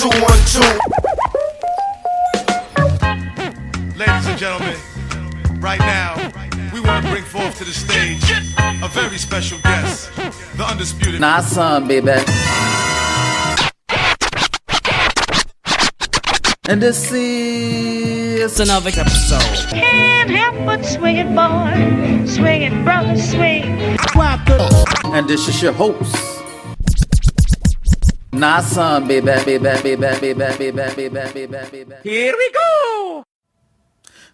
212. Ladies and gentlemen, right now, we want to bring forth to the stage a very special guest, the undisputed. Nah, son, baby. And this is another episode. Can't help but swing it, boy. Swing it, brother, swing. And this is your host. Nah, son, baby. Here we go.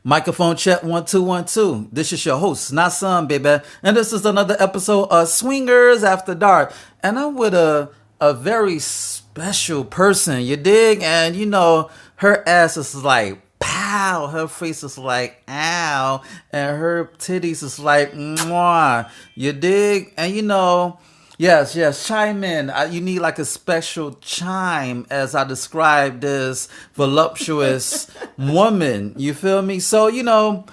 Microphone check 1 2 1 2. This is your host, not son, baby, and this is another episode of Swingers After Dark. And I'm with a very special person, you dig? And you know, her ass is like pow, her face is like ow, and her titties is like mwah, you dig? And you know, yes, chime in. You need like a special chime as I describe this voluptuous woman. You feel me? So, you know,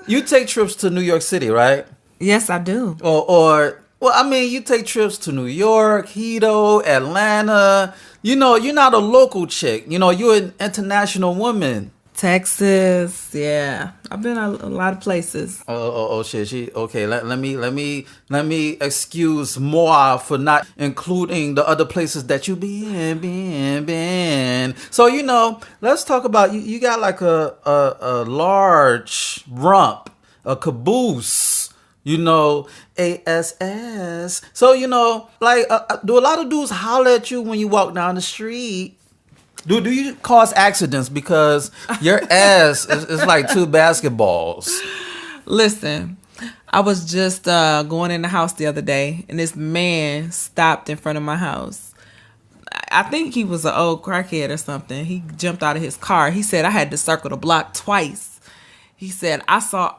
you take trips to New York City, right? Yes, I do. Or well, I mean, you take trips to New York, Hedo, Atlanta. You know, you're not a local chick. You know, you're an international woman. Texas, yeah, I've been a lot of places. Oh shit. Okay. Let me excuse moi for not including the other places that you been. So you know, let's talk about you. You got like a large rump, a caboose. You know, ASS. So you know, like, do a lot of dudes holler at you when you walk down the street? Do you cause accidents because your ass is like two basketballs? Listen, I was just going in the house the other day, and this man stopped in front of my house. I think he was an old crackhead or something. He jumped out of his car. He said I had to circle the block twice. He said, I saw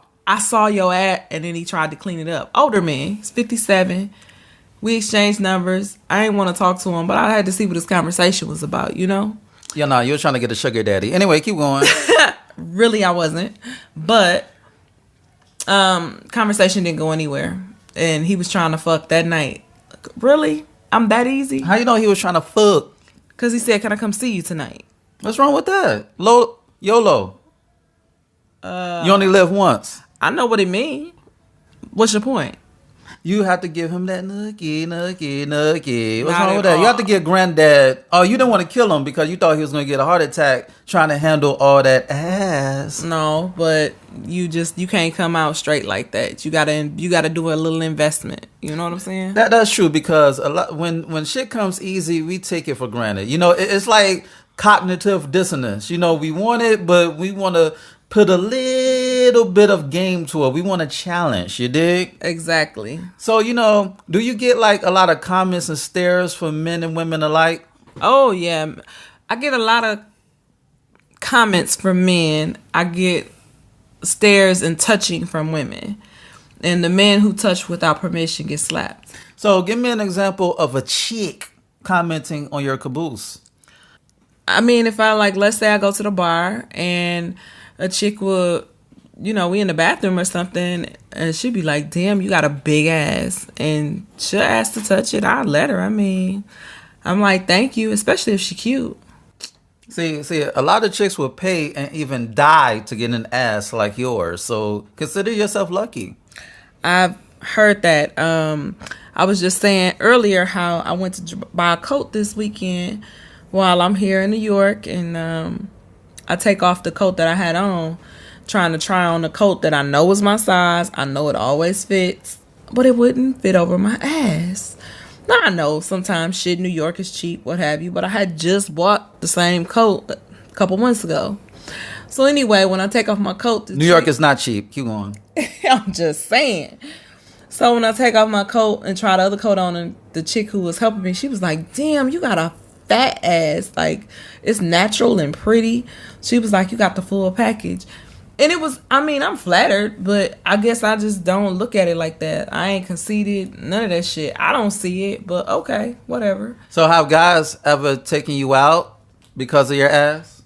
your ass, and then he tried to clean it up. Older man, he's 57. We exchanged numbers. I didn't want to talk to him, but I had to see what this conversation was about, you know? Yeah, no, you were trying to get a sugar daddy. Anyway, keep going. Really, I wasn't. But conversation didn't go anywhere. And he was trying to fuck that night. Really? I'm that easy? How you know he was trying to fuck? Because he said, can I come see you tonight? What's wrong with that? YOLO. You only live once. I know what it means. What's your point? You have to give him that nookie. What's Not wrong with at that? You have all. to give granddad. Oh, you didn't want to kill him because you thought he was going to get a heart attack trying to handle all that ass. No, but you can't come out straight like that. You gotta do a little investment. You know what I'm saying? That's true because a lot when shit comes easy, we take it for granted. You know, it's like cognitive dissonance. You know, we want it, but we want to put a little bit of game to it. We want a challenge, you dig? Exactly. So, you know, do you get like a lot of comments and stares from men and women alike? Oh, yeah. I get a lot of comments from men. I get stares and touching from women. And the men who touch without permission get slapped. So give me an example of a chick commenting on your caboose. I mean, if I let's say I go to the bar and a chick will, you know, we in the bathroom or something, and she'd be like, damn, you got a big ass. And she'll ask to touch it. I'll let her. I mean, I'm like, thank you, especially if she cute. See, a lot of chicks will pay and even die to get an ass like yours. So consider yourself lucky. I've heard that. I was just saying earlier how I went to buy a coat this weekend while I'm here in New York, and I take off the coat that I had on, trying to try on the coat that I know is my size. I know it always fits, but it wouldn't fit over my ass. Now, I know sometimes shit, New York is cheap, what have you, but I had just bought the same coat a couple months ago. So anyway, when I take off my coat... New York is not cheap. Keep going. I'm just saying. So when I take off my coat and try the other coat on, and the chick who was helping me, she was like, damn, you got a fat ass. Like, it's natural and pretty. She was like, you got the full package. And it was, I mean, I'm flattered, but I guess I just don't look at it like that. I ain't conceited, none of that shit. I don't see it, but okay, whatever. So have guys ever taken you out because of your ass?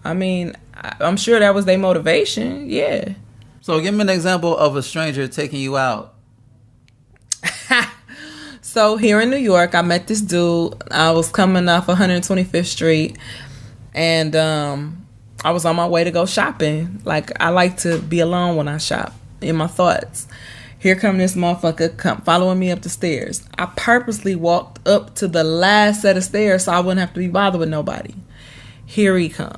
I mean, I'm sure that was their motivation, yeah. So give me an example of a stranger taking you out. So here in New York, I met this dude. I was coming off 125th Street, And I was on my way to go shopping. Like, I like to be alone when I shop, in my thoughts. Here come this motherfucker following me up the stairs. I purposely walked up to the last set of stairs so I wouldn't have to be bothered with nobody. Here he come.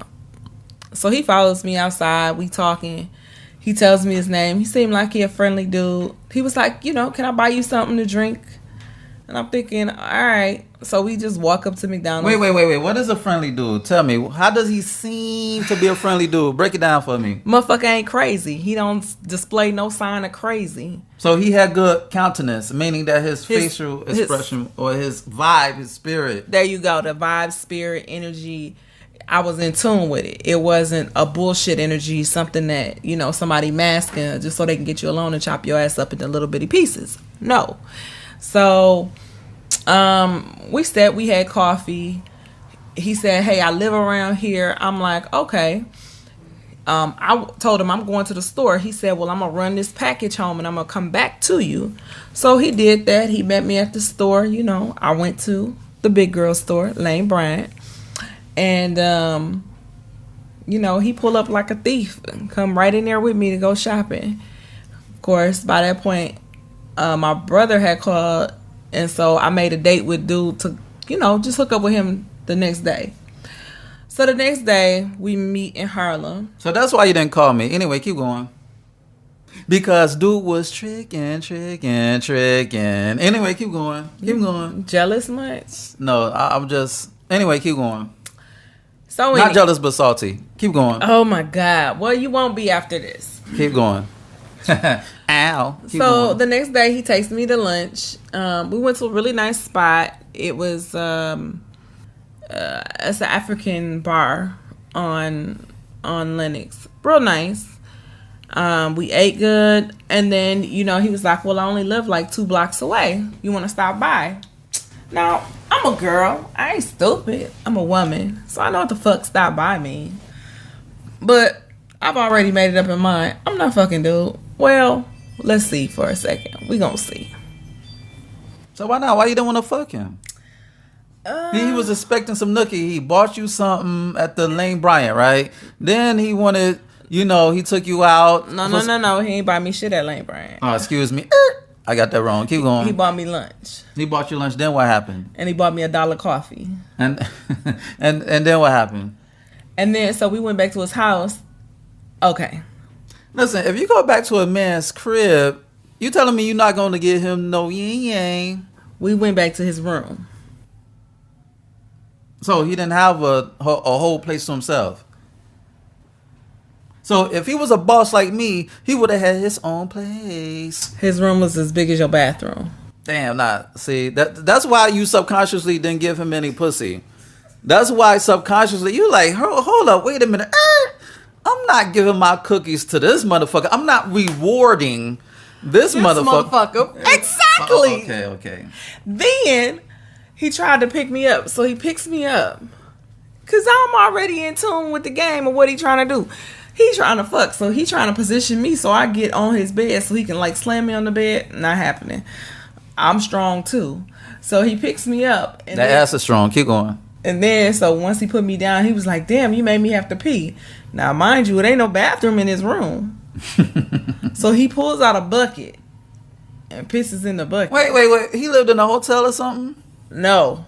So he follows me outside. We talking. He tells me his name. He seemed like he a friendly dude. He was like, can I buy you something to drink? And I'm thinking, all right. So we just walk up to McDonald's. Wait. What is a friendly dude? Tell me. How does he seem to be a friendly dude? Break it down for me. Motherfucker ain't crazy. He don't display no sign of crazy. So he had good countenance, meaning that his facial expression or his vibe, his spirit. There you go. The vibe, spirit, energy. I was in tune with it. It wasn't a bullshit energy, something that, somebody masking just so they can get you alone and chop your ass up into little bitty pieces. No. So, we had coffee. He said, hey, I live around here. I'm like, okay. I told him I'm going to the store. He said, well, I'm going to run this package home and I'm going to come back to you. So he did that. He met me at the store. I went to the big girl store, Lane Bryant. And, he pulled up like a thief and come right in there with me to go shopping. Of course, by that point, my brother had called. And so I made a date with dude to, just hook up with him the next day. So the next day, we meet in Harlem. So that's why you didn't call me. Anyway, keep going. Because dude was tricking. Anyway, keep going. Jealous much? No, I'm just... Anyway, keep going. So Not jealous, but salty. Keep going. Oh, my God. Well, you won't be after this. Keep going. Ow. Keep so going. the next day, he takes me to lunch. We went to a really nice spot. It was... it's an African bar on Lenox. Real nice. We ate good. And then, he was like, well, I only live like 2 blocks away. You want to stop by? Now, I'm a girl. I ain't stupid. I'm a woman. So I know what the fuck stop by mean. But I've already made it up in mind. I'm not fucking dude. Well, let's see for a second. We gonna see. So why not? Why you don't want to fuck him? He was expecting some nookie. He bought you something at the Lane Bryant, right? Then he wanted, he took you out. No. He ain't buy me shit at Lane Bryant. Oh, excuse me. I got that wrong. Keep going. He bought me lunch. He bought you lunch. Then what happened? And he bought me $1 coffee. And and then what happened? And then, so we went back to his house. Okay. Listen, if you go back to a man's crib, you telling me you're not going to give him no yin yang? We went back to his room. So he didn't have a whole place to himself. So if he was a boss like me, he would have had his own place. His room was as big as your bathroom. Damn, see, that's why you subconsciously didn't give him any pussy. That's why subconsciously you like, hold up, wait a minute. I'm not giving my cookies to this motherfucker. I'm not rewarding this motherfucker. Exactly. Okay. Then he tried to pick me up. So he picks me up. Because I'm already in tune with the game of what he trying to do. He trying to fuck. So he trying to position me so I get on his bed so he can like slam me on the bed. Not happening. I'm strong too. So he picks me up. And that ass is strong. Keep going. And then, so once he put me down, he was like, damn, you made me have to pee. Now, mind you, it ain't no bathroom in his room. So he pulls out a bucket and pisses in the bucket. Wait. He lived in a hotel or something? No.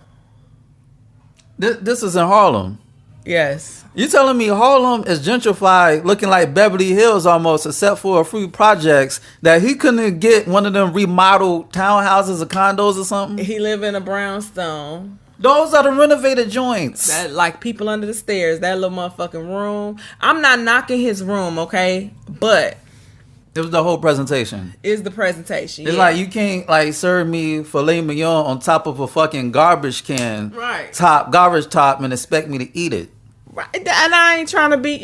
This is in Harlem. Yes. You telling me Harlem is gentrified, looking like Beverly Hills almost, except for a few projects, that he couldn't get one of them remodeled townhouses or condos or something? He live in a brownstone. Those are the renovated joints. That like people under the stairs. That little motherfucking room. I'm not knocking his room, okay? But it was the whole presentation. Is the presentation. It's like you can't like serve me filet mignon on top of a fucking garbage can. Right. Garbage top and expect me to eat it. Right. And I ain't trying to be,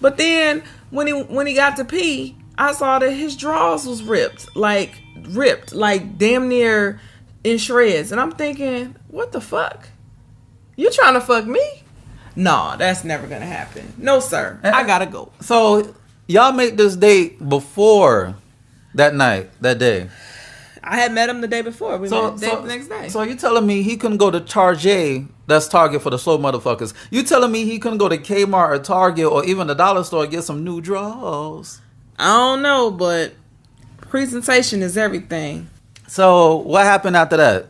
But then when he got to pee, I saw that his drawers was ripped like damn near in shreds. And I'm thinking, what the fuck? You trying to fuck me? No, that's never gonna happen. No, sir. I gotta go. So y'all make this date before that night, that day? I had met him the day before. We met the next day. So you telling me he couldn't go to Target, that's Target for the slow motherfuckers. You telling me he couldn't go to Kmart or Target or even the dollar store and get some new drawers? I don't know, but presentation is everything. So what happened after that?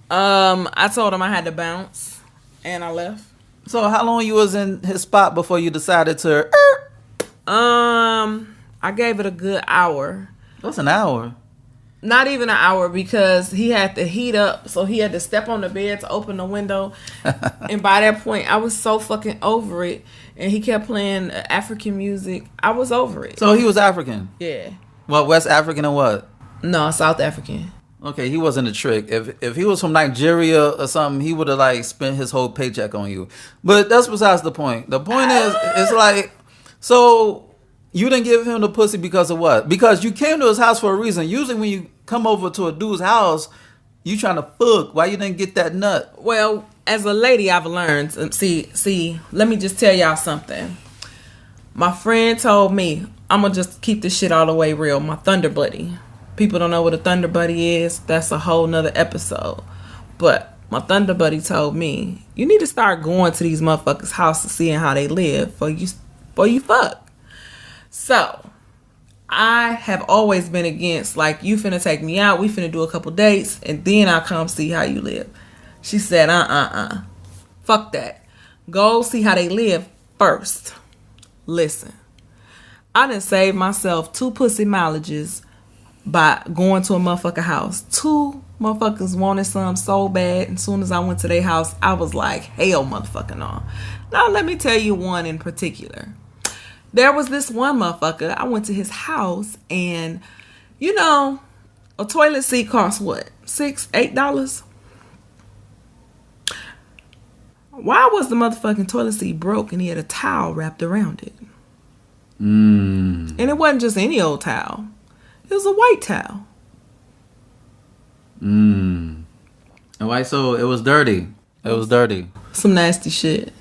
I told him I had to bounce, and I left. So how long you was in his spot before you decided to? I gave it a good hour. What's an hour? Not even an hour, because he had to heat up, so he had to step on the bed to open the window. And by that point, I was so fucking over it. And he kept playing African music. I was over it. So he was African? Yeah. Well, West African or what? No, South African. Okay, he wasn't a trick. If he was from Nigeria or something, he would have like spent his whole paycheck on you. But that's besides the point. The point is, it's like, so you didn't give him the pussy because of what? Because you came to his house for a reason. Usually when you come over to a dude's house, you trying to fuck. Why you didn't get that nut? Well, as a lady, I've learned. See, let me just tell y'all something. My friend told me, I'm going to just keep this shit all the way real. My Thunder Buddy. People don't know what a Thunder Buddy is. That's a whole nother episode. But my Thunder Buddy told me, you need to start going to these motherfuckers' houses, seeing how they live before you fuck. So, I have always been against, like, you finna take me out, we finna do a couple dates, and then I'll come see how you live. She said, fuck that. Go see how they live first. Listen, I done saved myself 2 pussy mileages by going to a motherfucker house. 2 motherfuckers wanted some so bad, and as soon as I went to their house, I was like, hell motherfucking no. Now let me tell you one in particular. There was this one motherfucker, I went to his house, and you know, a toilet seat costs what? $6, $8? Why was the motherfucking toilet seat broke and he had a towel wrapped around it? And it wasn't just any old towel. It was a white towel. Why? So it was dirty. It was dirty. Some nasty shit.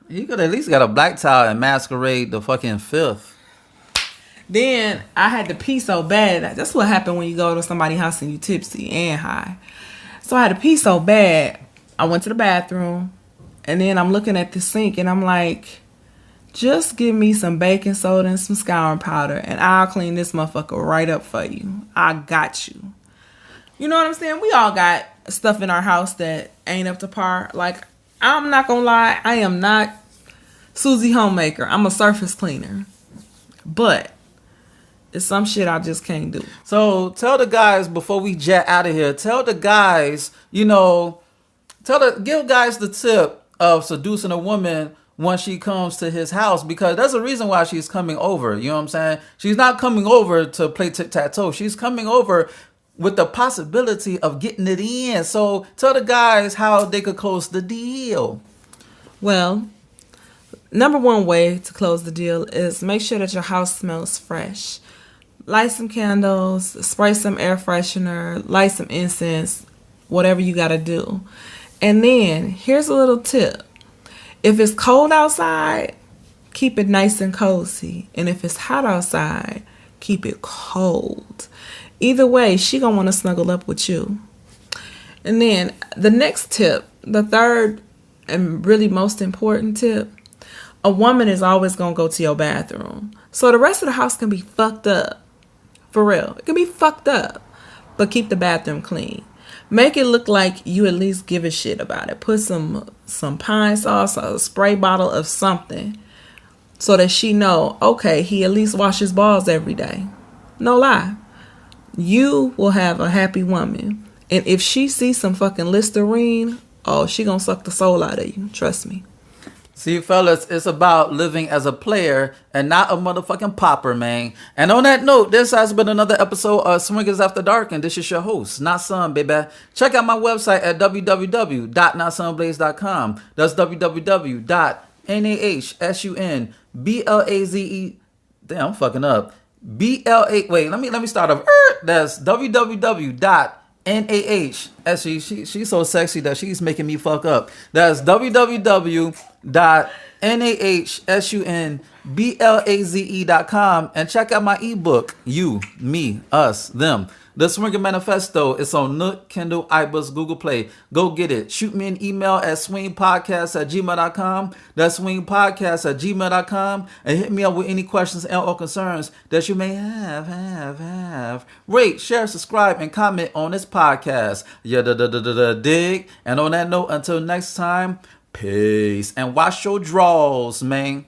You could at least got a black towel and masquerade the fucking filth. Then I had to pee so bad. That's what happened when you go to somebody's house and you tipsy and high. So I had to pee so bad. I went to the bathroom, and then I'm looking at the sink, and I'm like, just give me some baking soda and some scouring powder, and I'll clean this motherfucker right up for you. I got you. You know what I'm saying? We all got stuff in our house that ain't up to par. Like, I'm not gonna lie, I am not Susie Homemaker. I'm a surface cleaner. But it's some shit I just can't do. So tell the guys before we jet out of here, tell the guys, give guys the tip of seducing a woman once she comes to his house, because there's a reason why she's coming over. You know what I'm saying? She's not coming over to play tic-tac-toe. She's coming over with the possibility of getting it in. So tell the guys how they could close the deal. Well, number one way to close the deal is make sure that your house smells fresh. Light some candles, spray some air freshener, light some incense, whatever you got to do. And then here's a little tip. If it's cold outside, keep it nice and cozy. And if it's hot outside, keep it cold. Either way, she gonna want to snuggle up with you. And then the next tip, the third and really most important tip, a woman is always gonna go to your bathroom. So the rest of the house can be fucked up. For real. It can be fucked up. But keep the bathroom clean. Make it look like you at least give a shit about it. Put some pine sauce or a spray bottle of something so that she know, okay, he at least washes balls every day. No lie. You will have a happy woman. And if she sees some fucking Listerine, oh, she gonna suck the soul out of you. Trust me. See, fellas, it's about living as a player and not a motherfucking popper, man. And on that note, this has been another episode of Swingers After Dark, and this is your host, Not Son, baby. Check out my website at www.notsonblaze.com. That's www.nahsunblaze. Damn, I'm fucking up. Wait, let me start over. That's www.NAH. She's so sexy that she's making me fuck up. That's www.NAHsunblaze.com, and check out my ebook, You, Me, Us, Them. The Swinger Manifesto is on Nook, Kindle, iBooks, Google Play. Go get it. Shoot me an email at swingpodcast@gmail.com. That's swingpodcast@gmail.com. And hit me up with any questions and or concerns that you may have. Rate, share, subscribe, and comment on this podcast. Dig. And on that note, until next time, peace. And wash your drawers, man.